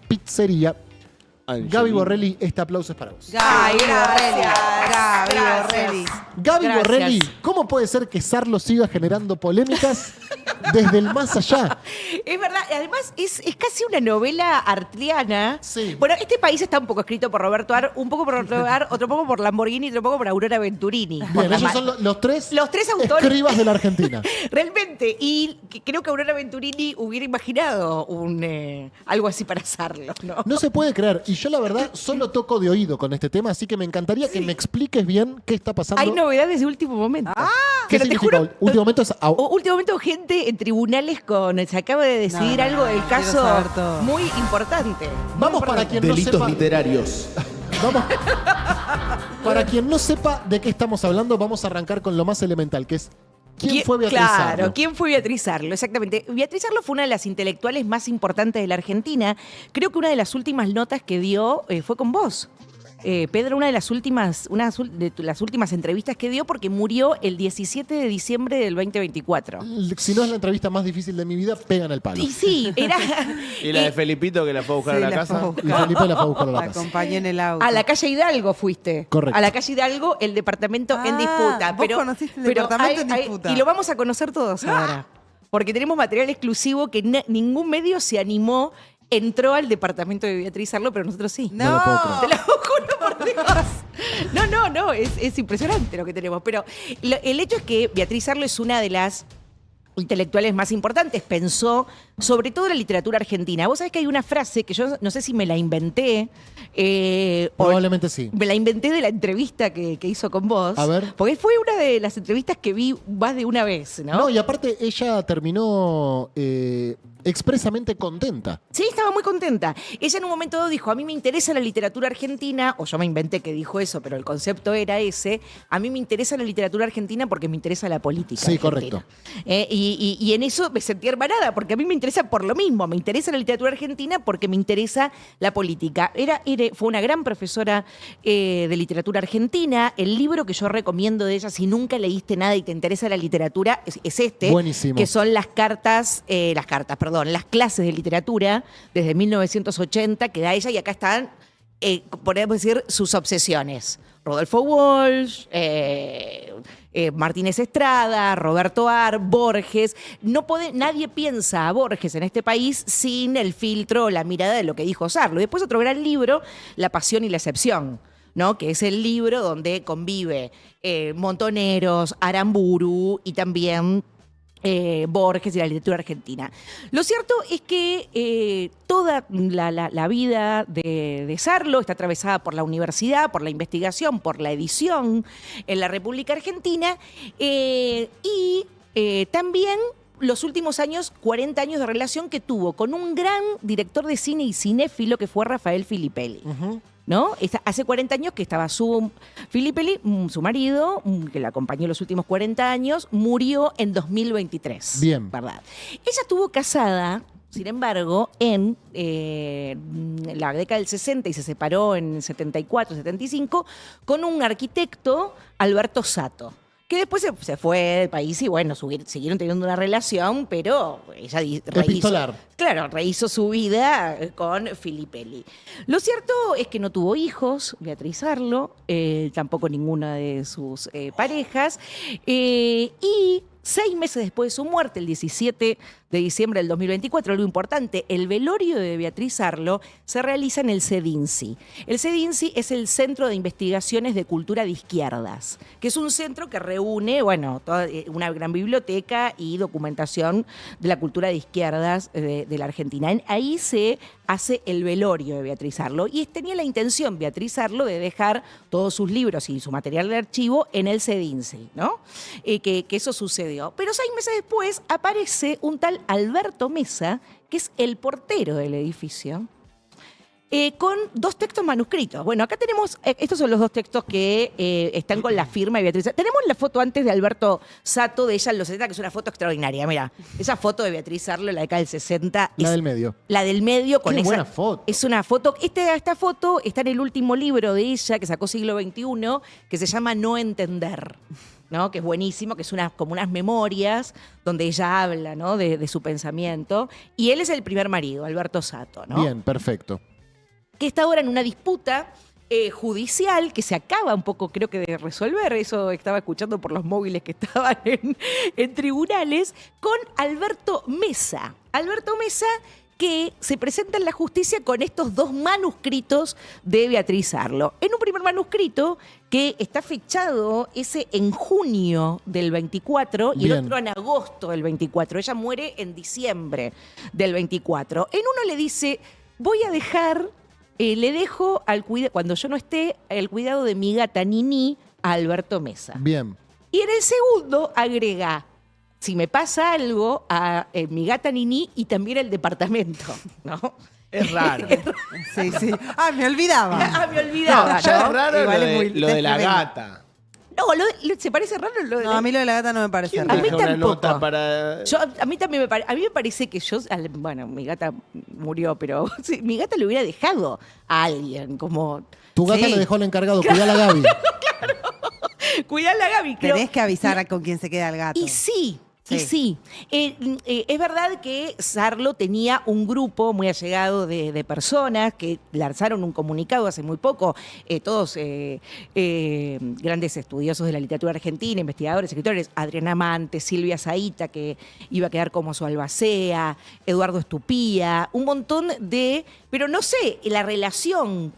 Pizzería. Gaby Borrelli, este aplauso es para vos. Gaby Borrelli. Gaby Gracias. Borrelli, ¿cómo puede ser que Sarlo siga generando polémicas desde el más allá? Es verdad, además es casi una novela artliana. Sí. Bueno, este país está un poco escrito por Roberto Ar, un poco por Roberto Ar, otro poco por Lamborghini y otro poco por Aurora Venturini. Bien, ellos son los tres autores escribas de la Argentina. Realmente, y creo que Aurora Venturini hubiera imaginado algo así para hacerlo, ¿no? No se puede creer. Y yo, la verdad, solo toco de oído con este tema, así que me encantaría que me expliques bien qué está pasando. Hay novedades de último momento. ¿Qué pero te significa? juro, Último momento es... último momento, gente en tribunales se acaba de decidir algo del quiero caso saber todo. muy importante. Vamos para quien no Delitos sepa... literarios. Vamos. Para quien no sepa de qué estamos hablando, vamos a arrancar con lo más elemental, que es ¿quién fue Beatriz Claro, Sarlo? ¿quién fue Beatriz Sarlo? Exactamente. Beatriz Sarlo fue una de las intelectuales más importantes de la Argentina. Creo que una de las últimas notas que dio fue con vos. Pedro, una de las últimas entrevistas que dio, porque murió el 17 de diciembre del 2024. Si no es la entrevista más difícil de mi vida, pegan el palo. Y sí, era... Y la de Felipito que la fue a buscar Sí, a la la fue a casa. buscar. Y Felipe la fue a buscar a la La casa. acompañé en el auto. A la calle Hidalgo fuiste. Correcto. A la calle Hidalgo, el departamento en disputa. vos conociste el departamento en disputa. Y lo vamos a conocer todos ahora. Porque tenemos material exclusivo que ningún medio se animó, entró al departamento de Beatriz Sarlo, pero nosotros sí. No lo puedo creer. Te lo juro por Dios. No, es impresionante lo que tenemos. Pero el hecho es que Beatriz Sarlo es una de las intelectuales más importantes. Pensó sobre todo en la literatura argentina. Vos sabés que hay una frase que yo no sé si me la inventé. Probablemente sí. Me la inventé de la entrevista que hizo con vos. A ver. Porque fue una de las entrevistas que vi más de una vez, ¿no? No, y aparte ella terminó expresamente contenta. Sí, estaba muy contenta. Ella en un momento dado dijo, a mí me interesa la literatura argentina, o yo me inventé que dijo eso, pero el concepto era ese, a mí me interesa la literatura argentina porque me interesa la política Sí, argentina. correcto. Y en eso me sentí hermanada, porque a mí me interesa por lo mismo, me interesa la literatura argentina porque me interesa la política. Fue una gran profesora de literatura argentina. El libro que yo recomiendo de ella, si nunca leíste nada y te interesa la literatura, es este. Buenísimo. Que son las clases de literatura desde 1980 que da ella, y acá están, podemos decir, sus obsesiones. Rodolfo Walsh, Martínez Estrada, Roberto Ar, Borges. Nadie piensa a Borges en este país sin el filtro, la mirada de lo que dijo Sarlo. Después otro gran libro, La pasión y la excepción, ¿no? Que es el libro donde convive Montoneros, Aramburu y también Borges y la literatura argentina. Lo cierto es que toda la vida de Sarlo está atravesada por la universidad, por la investigación, por la edición en la República Argentina y también los últimos años, 40 años de relación que tuvo con un gran director de cine y cinéfilo que fue Rafael Filippelli. ¿No? Hace 40 años que estaba Filippelli, su marido, que la acompañó los últimos 40 años, murió en 2023. Bien. ¿Verdad? Ella estuvo casada, sin embargo, en la década del 60 y se separó en 74, 75, con un arquitecto, Alberto Sato, que después se fue del país y bueno, siguieron teniendo una relación, pero ella rehizo su vida con Filippelli. Lo cierto es que no tuvo hijos, Beatriz Sarlo, tampoco ninguna de sus parejas, y 6 meses después de su muerte, el 17 de diciembre del 2024, algo importante, el velorio de Beatriz Sarlo se realiza en el CEDINCI. El CEDINCI es el Centro de Investigaciones de Cultura de Izquierdas, que es un centro que reúne, toda una gran biblioteca y documentación de la cultura de izquierdas de la Argentina. Ahí se hace el velorio de Beatriz Sarlo y tenía la intención Beatriz Sarlo de dejar todos sus libros y su material de archivo en el CEDINCI, ¿no? Que eso sucedió. Pero 6 meses después aparece un tal Alberto Mesa, que es el portero del edificio, con 2 textos manuscritos. Bueno, acá tenemos, estos son los 2 textos que están con la firma de Beatriz. Tenemos la foto antes de Alberto Sato, de ella en los 70, que es una foto extraordinaria. Mira, esa foto de Beatriz Sarlo en la década del 60. La del medio. La del medio con Qué esa. buena foto. Es una foto. Esta foto está en el último libro de ella, que sacó Siglo XXI, que se llama No Entender. ¿no? Que es buenísimo, que es como unas memorias donde ella habla, ¿no? de su pensamiento. Y él es el primer marido, Alberto Sato, ¿no? Bien, perfecto. Que está ahora en una disputa judicial que se acaba un poco, creo que, de resolver. Eso estaba escuchando por los móviles que estaban en tribunales, con Alberto Mesa. Alberto Mesa, que se presenta en la justicia con estos 2 manuscritos de Beatriz Arlo. En un primer manuscrito que está fechado ese en junio del 24 y Bien. el otro en agosto del 24. Ella muere en diciembre del 24. En uno le dice, voy a dejar, le dejo cuando yo no esté, el cuidado de mi gata Nini a Alberto Mesa. Bien. Y en el segundo agrega, si me pasa algo, a mi gata Nini y también el departamento, ¿no? Es raro. Sí, sí. Ah, me olvidaba. Ah, me olvidaba, No, ya ¿no? es raro Igual lo es de, muy- lo de la es tremendo. gata. No, ¿se parece raro lo de No, a mí lo de la gata no me parece A mí raro. Deja una tampoco. nota para... A mí también a mí me parece que bueno, mi gata murió, pero sí, mi gata le hubiera dejado a alguien, como, Tu gata Sí. le dejó el encargado, cuidá a la Gaby. cuidar a Gaby. creo. Tenés que avisar con quién se queda el gato. Y sí. Y Sí. sí, es verdad que Sarlo tenía un grupo muy allegado de personas que lanzaron un comunicado hace muy poco, todos grandes estudiosos de la literatura argentina, investigadores, escritores, Adriana Amante, Silvia Zaita, que iba a quedar como su albacea, Eduardo Estupía, un montón pero no sé, la relación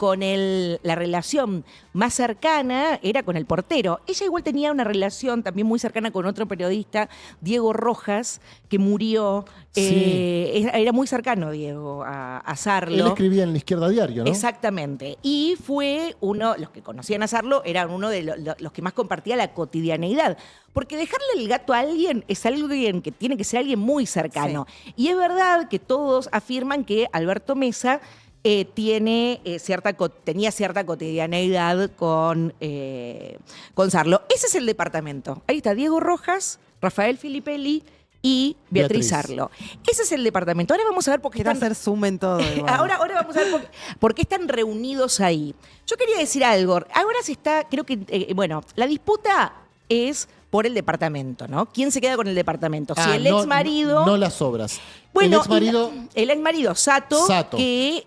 la relación más cercana era con el portero. Ella igual tenía una relación también muy cercana con otro periodista, Diego Rojas, que murió. Sí. Era muy cercano, Diego, a Sarlo. Él escribía en La Izquierda Diario, ¿no? Exactamente. Y fue los que conocían a Sarlo, eran uno de los que más compartía la cotidianeidad. Porque dejarle el gato a alguien es alguien que tiene que ser alguien muy cercano. Y es verdad que todos afirman que Alberto Mesa tenía cierta cotidianeidad con Sarlo. Ese es el departamento. Ahí está Diego Rojas, Rafael Filippelli y Beatriz Beatriz. Arlo. Ese es el departamento. Ahora vamos a ver por qué Quiero están... hacer zoom en todo. igual. Ahora vamos a ver por qué están reunidos ahí. Yo quería decir algo. Ahora se está, creo que, la disputa es por el departamento, ¿no? ¿Quién se queda con el departamento? Si el ex marido... No las obras. Bueno, el ex marido. El ex marido Sato, Sato. que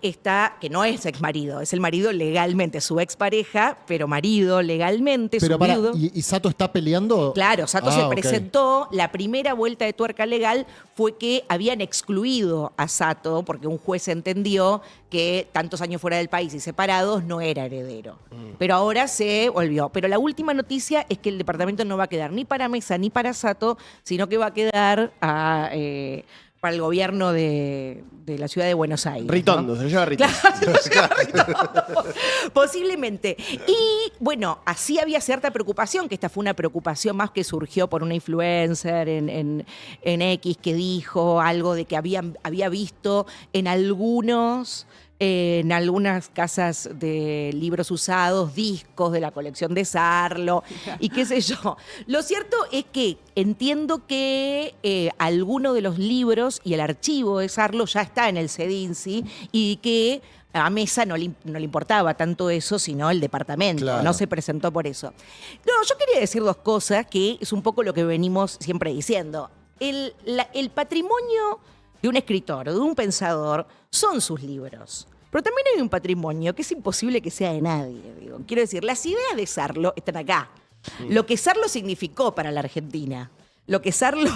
no es ex marido, es el marido legalmente, su ex pareja, pero marido legalmente, Pero su para, viudo. ¿y Sato está peleando? Claro, Sato Ah, se ok. presentó. La primera vuelta de tuerca legal fue que habían excluido a Sato porque un juez entendió que tantos años fuera del país y separados no era heredero. Pero ahora se volvió. Pero la última noticia es que el departamento no va a quedar ni para Mesa ni para Sato, sino que va a quedar para el gobierno de la ciudad de Buenos Aires. ¿no? Ritondo, se lo lleva Ritondo. Posiblemente. Y bueno, así había cierta preocupación, que esta fue una preocupación más que surgió por una influencer en X que dijo algo de que había visto en algunas casas de libros usados, discos de la colección de Sarlo y qué sé yo. Lo cierto es que entiendo que alguno de los libros y el archivo de Sarlo ya está en el CEDINSI y que a Mesa no le importaba tanto eso, sino el departamento. Claro. No se presentó por eso. No, yo quería decir 2 cosas, que es un poco lo que venimos siempre diciendo. El patrimonio de un escritor o de un pensador son sus libros. Pero también hay un patrimonio que es imposible que sea de nadie. Digo. Quiero decir, las ideas de Sarlo están acá. Lo que Sarlo significó para la Argentina. Lo que Sarlo,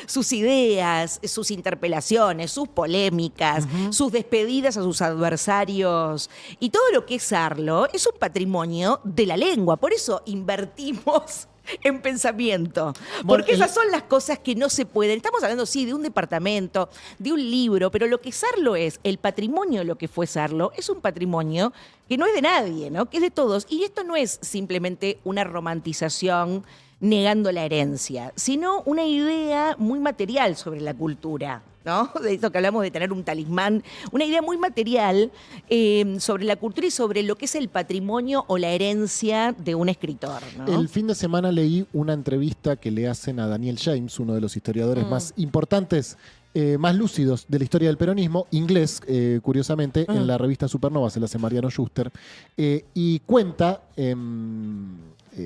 sus ideas, sus interpelaciones, sus polémicas, sus despedidas a sus adversarios y todo lo que es Sarlo es un patrimonio de la lengua. Por eso invertimos en pensamiento. Bueno, Porque esas son las cosas que no se pueden. Estamos hablando, sí, de un departamento, de un libro, pero lo que Sarlo es, el patrimonio de lo que fue Sarlo, es un patrimonio que no es de nadie, ¿no? Que es de todos. Y esto no es simplemente una romantización negando la herencia, sino una idea muy material sobre la cultura, ¿no? De esto que hablamos de tener un talismán, una idea muy material sobre la cultura y sobre lo que es el patrimonio o la herencia de un escritor, ¿no? El fin de semana leí una entrevista que le hacen a Daniel James, uno de los historiadores más importantes, más lúcidos de la historia del peronismo, inglés, curiosamente, en la revista Supernova, se la hace Mariano Schuster, y cuenta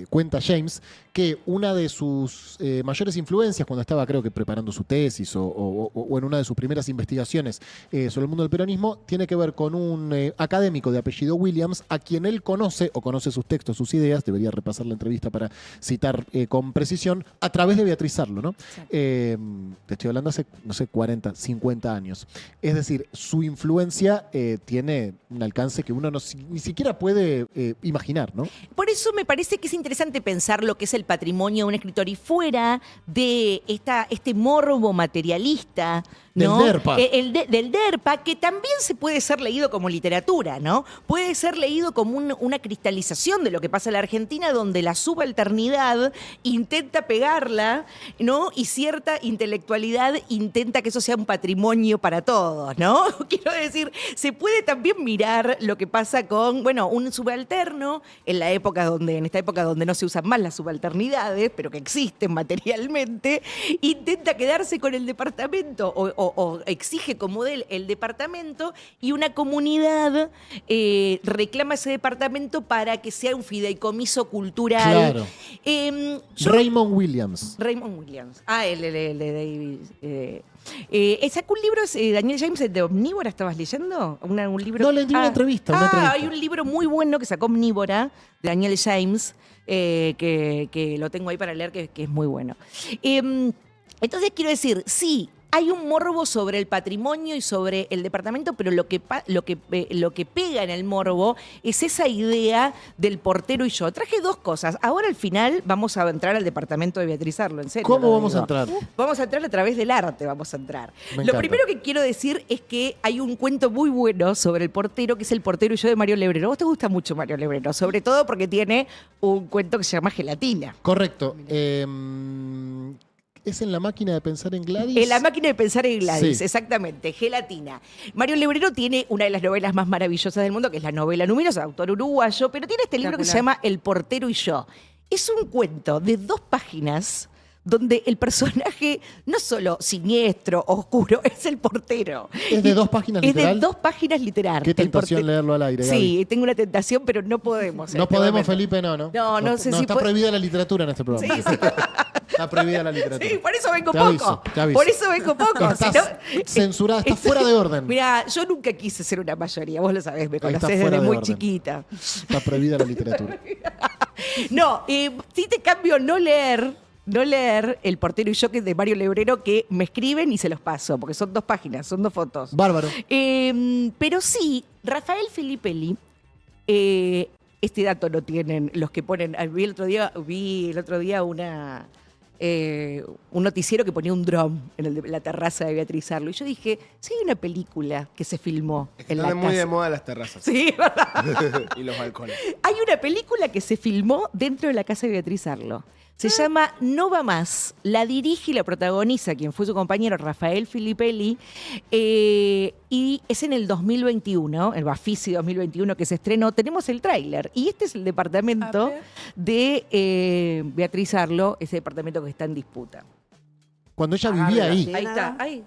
cuenta James que una de sus mayores influencias cuando estaba, creo que preparando su tesis o en una de sus primeras investigaciones sobre el mundo del peronismo, tiene que ver con un académico de apellido Williams, a quien él conoce o conoce sus textos, sus ideas, debería repasar la entrevista para citar con precisión, a través de Beatriz Sarlo, ¿no? Te estoy hablando hace, no sé, 40, 50 años. Es decir, su influencia tiene un alcance que uno ni siquiera puede imaginar, ¿no? Por eso me parece que es interesante pensar lo que es el patrimonio de un escritor y fuera de este morbo materialista, ¿no? Del DERPA. Del DERPA, que también se puede ser leído como literatura, ¿no? Puede ser leído como una cristalización de lo que pasa en la Argentina, donde la subalternidad intenta pegarla, ¿no? Y cierta intelectualidad intenta que eso sea un patrimonio para todos, ¿no? Quiero decir, se puede también mirar lo que pasa con, bueno, un subalterno en esta época donde no se usan más las subalternidades, pero que existen materialmente, intenta quedarse con el departamento o exige como de él el departamento, y una comunidad reclama ese departamento para que sea un fideicomiso cultural. Claro. Raymond Williams. El de David. Sacó un libro, Daniel James, el de Omnívora, ¿estabas leyendo? Un libro. No, le di una entrevista. Hay un libro muy bueno que sacó Omnívora, de Daniel James, que lo tengo ahí para leer, que es muy bueno. Entonces quiero decir, sí, hay un morbo sobre el patrimonio y sobre el departamento, pero lo que pega en el morbo es esa idea del portero y yo. Traje dos cosas. Ahora al final vamos a entrar al departamento de Beatriz Arlo, en serio. ¿Cómo vamos a entrar? Vamos a entrar a través del arte, vamos a entrar. Me Lo encanta. primero que quiero decir es que hay un cuento muy bueno sobre el portero, que es El portero y yo, de Mario Lebrero. ¿A vos te gusta mucho Mario Lebrero? Sobre todo porque tiene un cuento que se llama Gelatina. Correcto. ¿Es en la máquina de pensar en Gladys? En la máquina de pensar en Gladys, Sí. exactamente, Gelatina. Mario Lebrero tiene una de las novelas más maravillosas del mundo, que es la novela Luminosa, autor uruguayo, pero tiene este libro que se llama El portero y yo. Es un cuento de 2 páginas donde el personaje no solo siniestro, oscuro, es el portero. ¿Es de 2 páginas literal? Es de 2 páginas literal. Qué tentación leerlo al aire, Gaby. Sí, tengo una tentación, pero no podemos. No podemos, Felipe, no. No sé si está prohibida la literatura en este programa. Sí, sí. Está prohibida la literatura. Sí, por eso vengo Te poco. aviso, te aviso. Por eso vengo poco. Estás si no- censurada, estás fuera de orden. Mira, yo nunca quise ser una mayoría, vos lo sabés, me Estás conocés fuera desde de muy orden. chiquita. Está prohibida la literatura. No, sí te cambio no leer El portero y yo, que es de Mario Lebrero, que me escriben y se los paso, porque son 2 páginas, son 2 fotos. Bárbaro. Pero sí, Rafael Filippelli, este dato lo tienen los que ponen. Vi el otro día un noticiero que ponía un dron en la terraza de Beatriz Arlo. Y yo dije, sí, hay una película que se filmó en la Están muy de casa. moda las terrazas Sí, ¿verdad? y los balcones. Hay una película que se filmó dentro de la casa de Beatriz Arlo. Se llama No va más. La dirige y la protagoniza quien fue su compañero Rafael Filippelli. Y es en el 2021, el Bafisi 2021 que se estrenó. Tenemos el tráiler. Y este es el departamento de Beatriz Arlo, ese departamento que está en disputa. Cuando ella vivía ahí. Ahí está, ahí.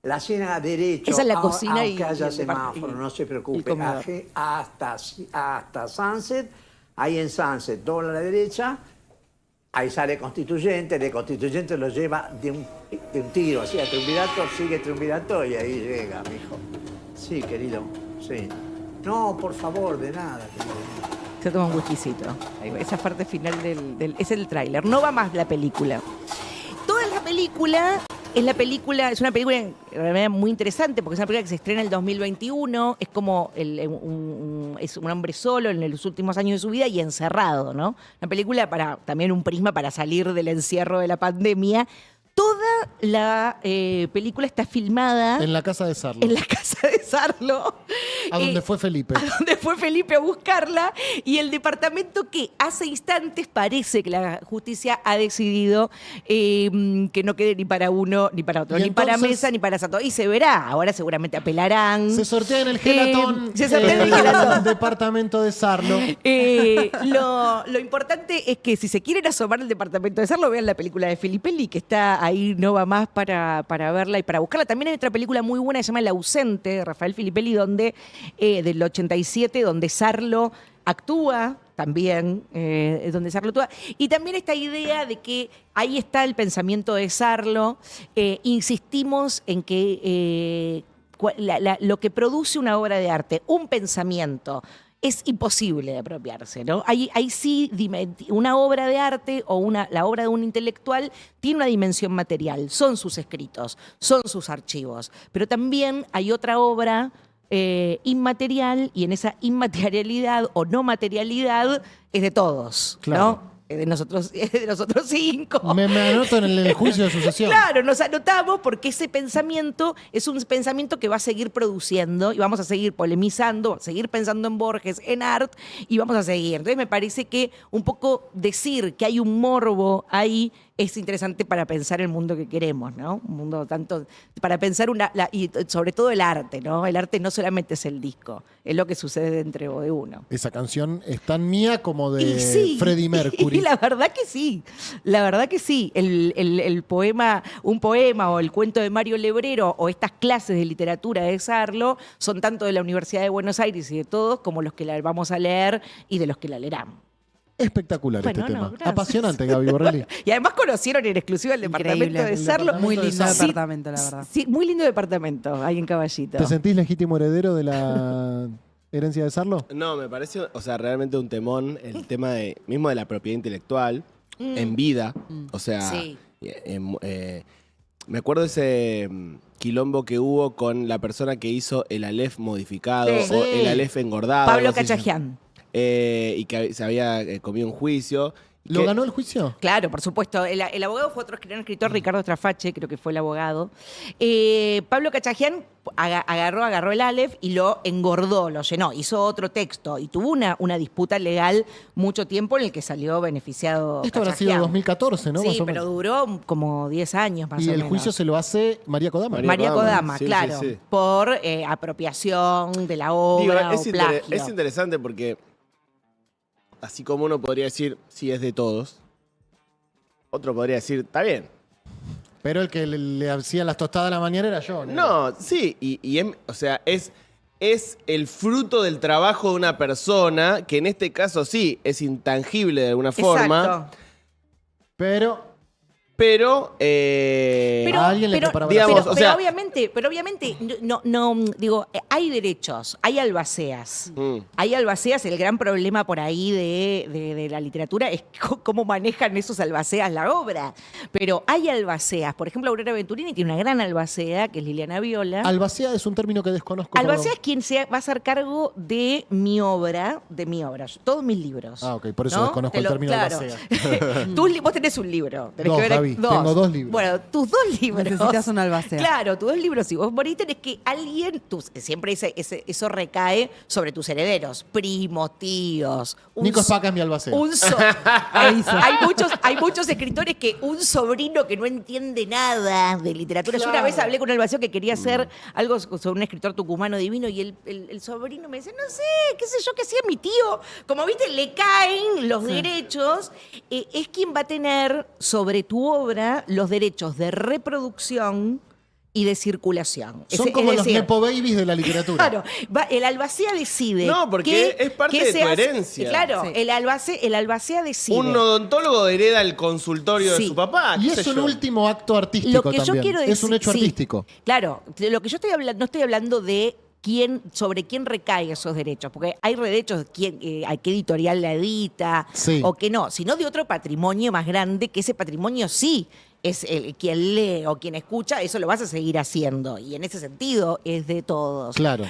La cena derecho, Esa es la cocina y aunque haya el semáforo, no se el preocupe, comedor. hasta Sunset, ahí en Sunset, dobla a la derecha, ahí sale Constituyente, el Constituyente lo lleva de un tiro, así a Triunvirato, sigue Triunvirato y ahí llega, mijo. Sí, querido, sí. No, por favor, de nada, querido. Se toma un whiskycito. Esa parte final es el tráiler. No va más la película. Toda la película es una película en realidad muy interesante porque es una película que se estrena en el 2021, es como es un hombre solo en los últimos años de su vida y encerrado, ¿no? Una película también un prisma para salir del encierro de la pandemia. Toda la película está filmada En la casa de Sarlo. en la casa de Sarlo. A donde fue Felipe. A donde fue Felipe a buscarla. Y el departamento que hace instantes parece que la justicia ha decidido que no quede ni para uno ni para otro. Y Ni para entonces- Mesa ni para Sato. Y se verá. Ahora seguramente apelarán. Se sortea en el gelatón. Se sortea en el gelatón. Departamento de Sarlo. Lo importante es que si se quieren asomar al departamento de Sarlo, vean la película de Filippelli, que está ahí, no va más para verla y para buscarla. También hay otra película muy buena que se llama El ausente, de Rafael Filippelli, del 87, donde Sarlo actúa también, es donde Sarlo actúa. Y también esta idea de que ahí está el pensamiento de Sarlo. Insistimos en que lo que produce una obra de arte, un pensamiento, es imposible de apropiarse, ¿no? Ahí sí, una obra de arte o la obra de un intelectual tiene una dimensión material, son sus escritos, son sus archivos, pero también hay otra obra inmaterial, y en esa inmaterialidad o no materialidad es de todos, Claro. ¿no? Es de nosotros 5. Me anoto en el juicio de sucesión. Claro, nos anotamos porque ese pensamiento es un pensamiento que va a seguir produciendo y vamos a seguir polemizando, a seguir pensando en Borges, en Art, y vamos a seguir. Entonces me parece que un poco decir que hay un morbo ahí es interesante para pensar el mundo que queremos, ¿no? Un mundo tanto, para pensar y sobre todo el arte, ¿no? El arte no solamente es el disco, es lo que sucede dentro de uno. Esa canción es tan mía como de Y sí, Freddie Mercury. y la verdad que sí, la verdad que sí. Un poema o el cuento de Mario Lebrero o estas clases de literatura de Sarlo son tanto de la Universidad de Buenos Aires y de todos como los que la vamos a leer y de los que la leerán. Espectacular Bueno, este no, tema. gracias. Apasionante, Gaby Borrelli. Y además conocieron en exclusiva el departamento Increíble. de Sarlo. Muy lindo Sí, departamento, la verdad. Sí, muy lindo departamento ahí en Caballito. ¿Te sentís legítimo heredero de la herencia de Sarlo? No, me parece, o sea, realmente un temón el tema mismo de la propiedad intelectual en vida. O sea, Sí. me acuerdo ese quilombo que hubo con la persona que hizo el Aleph modificado Sí. o el Aleph engordado. Pablo algo así. Cachajian. Y que se había comido un juicio. ¿Lo ganó el juicio? Claro, por supuesto. El abogado fue otro gran escritor, Ricardo Trafache, creo que fue el abogado. Pablo Cachajian agarró el Aleph y lo engordó, lo llenó, hizo otro texto y tuvo una disputa legal mucho tiempo en el que salió beneficiado. Esto habrá sido Cachajian. 2014, ¿no? Sí, Más o pero menos. duró como 10 años más Y o el menos. juicio se lo hace María Kodama. María Kodama, Sí, sí, claro, sí. por apropiación de la Digo, obra es, o plagio. es interesante porque así como uno podría decir, sí, es de todos, otro podría decir, está bien. Pero el que le hacía las tostadas a la mañana era yo, ¿no? No, sí, o sea, es el fruto del trabajo de una persona, que en este caso sí, es intangible de alguna forma, Exacto. Pero pero... a alguien le preparaba digamos, la o sopa. sea- pero obviamente, digo, hay derechos, hay albaceas. Mm. Hay albaceas, el gran problema por ahí de la literatura es cómo manejan esos albaceas la obra. Pero hay albaceas, por ejemplo, Aurora Venturini tiene una gran albacea, que es Liliana Viola. Albacea es un término que desconozco. Albacea es quien va a hacer cargo de mi obra, todos mis libros. Ah, ok, por eso ¿no? desconozco el término albacea. Vos tenés un libro. Tenés Dos, que ver Gaby, tengo 2 libros. Bueno, tus 2 libros. Necesitas una albacea. Claro, tus 2 libros. Si vos morís, tenés que alguien, siempre eso recae sobre tus herederos, primos, tíos. Nico Spaca es mi albacea. Hay muchos escritores que un sobrino que no entiende nada de literatura. Yo una vez hablé con un albaceo que quería hacer algo sobre un escritor tucumano divino y el sobrino me dice, no sé, qué sé yo, qué hacía mi tío. Como viste, le caen los derechos. Es quien va a tener sobre tu obra los derechos de reproducción y de circulación. Son como los Nepo Babies de la literatura. Claro, el albacea decide. No, porque es parte de tu herencia. Claro, Sí. el albacea decide. Un odontólogo hereda el consultorio de Sí. su papá. Y qué es sé un yo. último acto artístico Lo que también. yo quiero decir, es un hecho sí, artístico. Claro, de lo que yo estoy hablando, no estoy hablando de sobre quién recae esos derechos, porque hay derechos a qué editorial la edita Sí. o que no, sino de otro patrimonio más grande, que ese patrimonio sí es quien lee o quien escucha, eso lo vas a seguir haciendo. Y en ese sentido es de todos. Claro.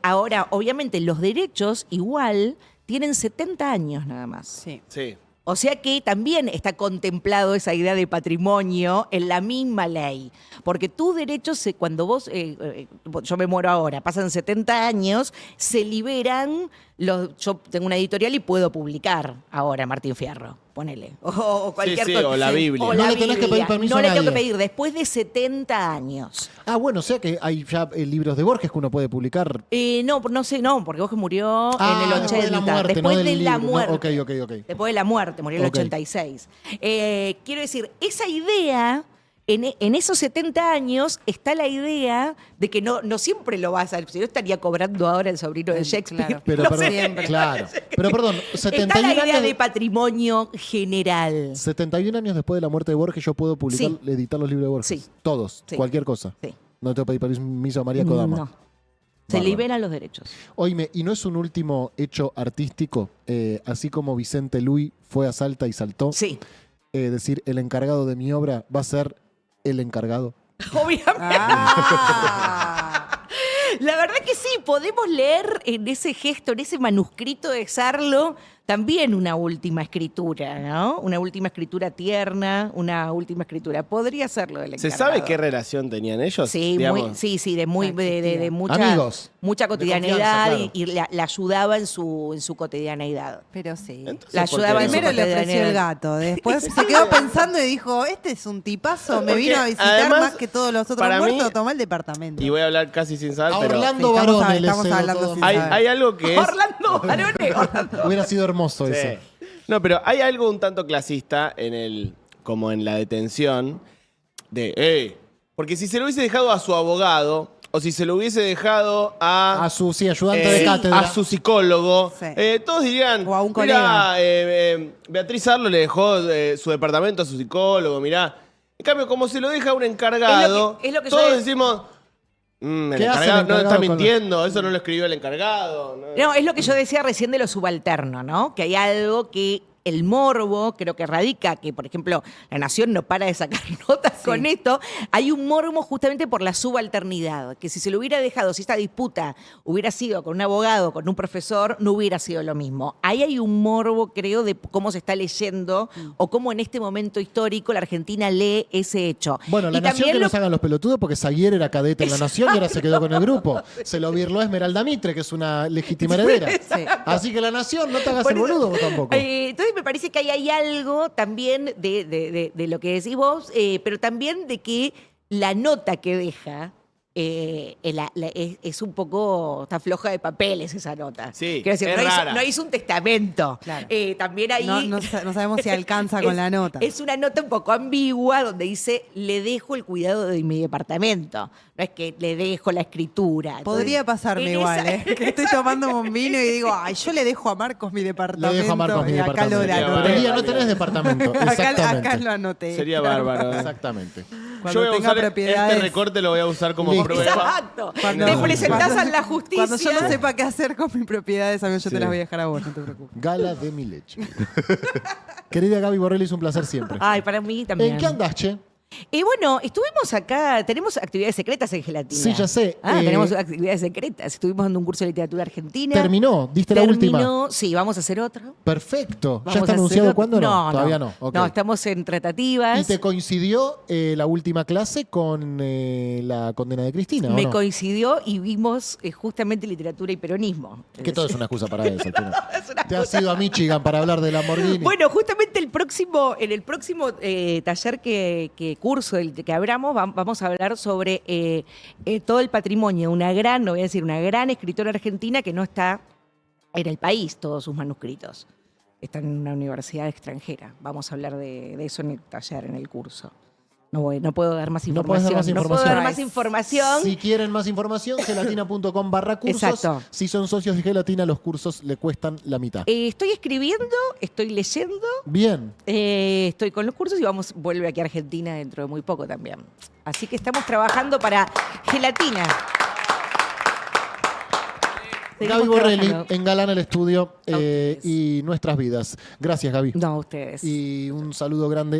Ahora, obviamente, los derechos igual tienen 70 años nada más. Sí. Sí. O sea que también está contemplado esa idea de patrimonio en la misma ley. Porque tus derechos, cuando yo me muero ahora, pasan 70 años, se liberan, yo tengo una editorial y puedo publicar ahora Martín Fierro, ponele. O cualquier sí, cosa. o la Biblia. O No la le tenés que pedir Biblia. permiso No a le tengo que nadie. pedir, después de 70 años. Ah, bueno, o sea que hay ya libros de Borges que uno puede publicar. No sé, porque Borges murió Ah, en el 80. después de la muerte, después no del de la libro. No, muerte. ok. Después de la muerte, murió en el Ok. 86. Quiero decir, esa idea en esos 70 años está la idea de que no siempre lo vas a hacer, si no estaría cobrando ahora el sobrino de Shakespeare. Claro. Pero, No perdón, sé. Siempre. claro. Pero perdón, Está 71 la idea años, de patrimonio general. 71 años después de la muerte de Borges, yo puedo publicar, Sí. editar los libros de Borges. Sí. Todos, Sí. cualquier cosa. Sí. No tengo que pedir permiso a María Kodama. No. Se Bárbaro. liberan los derechos. Oíme, ¿y no es un último hecho artístico? Así como Vicente Luis fue a Salta y saltó. Sí. Decir, el encargado de mi obra va a ser el encargado. Obviamente. Ah. La verdad que sí, podemos leer en ese gesto, en ese manuscrito de Sarlo, también una última escritura, ¿no? Una última escritura tierna, una última escritura. Podría serlo del ¿Se encargado. sabe qué relación tenían ellos? Sí, Digamos? de mucha, Amigos. mucha cotidianeidad confianza, claro. y la ayudaba en su cotidianeidad. Pero sí. Entonces, La ¿por qué ayudaba en no? su Primero le ofreció el cotidianeidad. gato, después se quedó pensando y dijo, este es un tipazo, me Porque vino a visitar además, más que todos los otros para mí- muertos, tomá el departamento. Y voy a hablar casi sin saber, A pero Orlando Sí, estamos Barone le estamos cedo hablando todo. sin hay, saber. hay algo que es... Orlando Barone, Orlando. Hubiera sido hermoso Sí. eso. No, pero hay algo un tanto clasista como en la detención de, porque si se lo hubiese dejado a su abogado o si se lo hubiese dejado A su ayudante de cátedra. a su psicólogo, Sí. Todos dirían, O a un mirá, colega. Beatriz Arlo le dejó su departamento a su psicólogo, mirá. En cambio, como se lo deja a un encargado, Es lo que yo todos de- decimos, el ¿Qué hace el encargado no encargado está con la- mintiendo, eso no lo escribió el encargado. ¿no? No, es lo que yo decía recién de lo subalterno, ¿no? Que hay algo que el morbo creo que radica, que por ejemplo La Nación no para de sacar notas con esto, hay un morbo justamente por la subalternidad, que si se lo hubiera dejado, si esta disputa hubiera sido con un abogado, con un profesor, no hubiera sido lo mismo. Ahí hay un morbo, creo, de cómo se está leyendo o cómo en este momento histórico la Argentina lee ese hecho. Bueno, La Y Nación también que lo- nos hagan los pelotudos porque Zaguier era cadete en La Nación y ahora se quedó con el grupo. Se lo virló Esmeralda Mitre, que es una legítima heredera. Sí. Así que La Nación, no te hagas Por el eso- boludo vos tampoco. Entonces me parece que ahí hay algo también de lo que decís vos, pero también de que la nota que deja es un poco, está floja de papeles esa nota. Sí, Quiero decir, es no, rara. no hizo un testamento. Claro. También ahí... No sabemos si alcanza con la nota. Es una nota un poco ambigua donde dice, le dejo el cuidado de mi departamento. No es que le dejo la escritura. Podría Entonces, pasarme en igual, esa- que estoy tomando un vino y digo, ay, yo le dejo a Marcos mi departamento. Le dejo a Marcos mi y acá departamento. lo Pero anoté. Elías, no tenés departamento. Acá Exactamente. lo anoté. Sería bárbaro. Exactamente. Cuando Yo voy a tenga usar propiedades. este recorte, lo voy a usar como Listo. prueba. Exacto. Cuando- Te presentás cuando- a la justicia. Cuando yo no sepa qué hacer con mis propiedades, amigo, yo Sí. te las voy a dejar a vos, no te preocupes. Gala de mi leche. Querida Gaby Borrelli, es un placer siempre. Ay, para mí también. ¿En qué andás, che? Y bueno, estuvimos acá, tenemos actividades secretas en Gelatina. Sí, ya sé. Tenemos actividades secretas. Estuvimos dando un curso de literatura argentina. Terminó, diste la última. Terminó, sí, vamos a hacer otro. Perfecto. ¿Ya Vamos está a hacer anunciado otro. cuándo? No, todavía no. Ok. No, estamos en tratativas. ¿Y te coincidió la última clase con la condena de Cristina? ¿o Me no? coincidió y vimos justamente literatura y peronismo. Que todo es una excusa para eso. al final. Es una Te has ido a Michigan para hablar de Lamborghini. Bueno, justamente en el próximo taller que curso del que abramos, vamos a hablar sobre todo el patrimonio, no voy a decir, una gran escritora argentina que no está en el país, todos sus manuscritos. Están en una universidad extranjera. Vamos a hablar de eso en el taller, en el curso. No puedo dar más No puedes información. dar más No puedo información. dar más información. Si quieren más información, gelatina.com/cursos. Exacto. Si son socios de Gelatina, los cursos le cuestan la mitad. Estoy escribiendo, estoy leyendo. Bien. Estoy con los cursos y vuelve aquí a Argentina dentro de muy poco también. Así que estamos trabajando para Gelatina. Gaby Seguimos Borrelli trabajando. engalana el estudio A ustedes. y nuestras vidas. Gracias, Gaby. No, ustedes. Y un saludo grande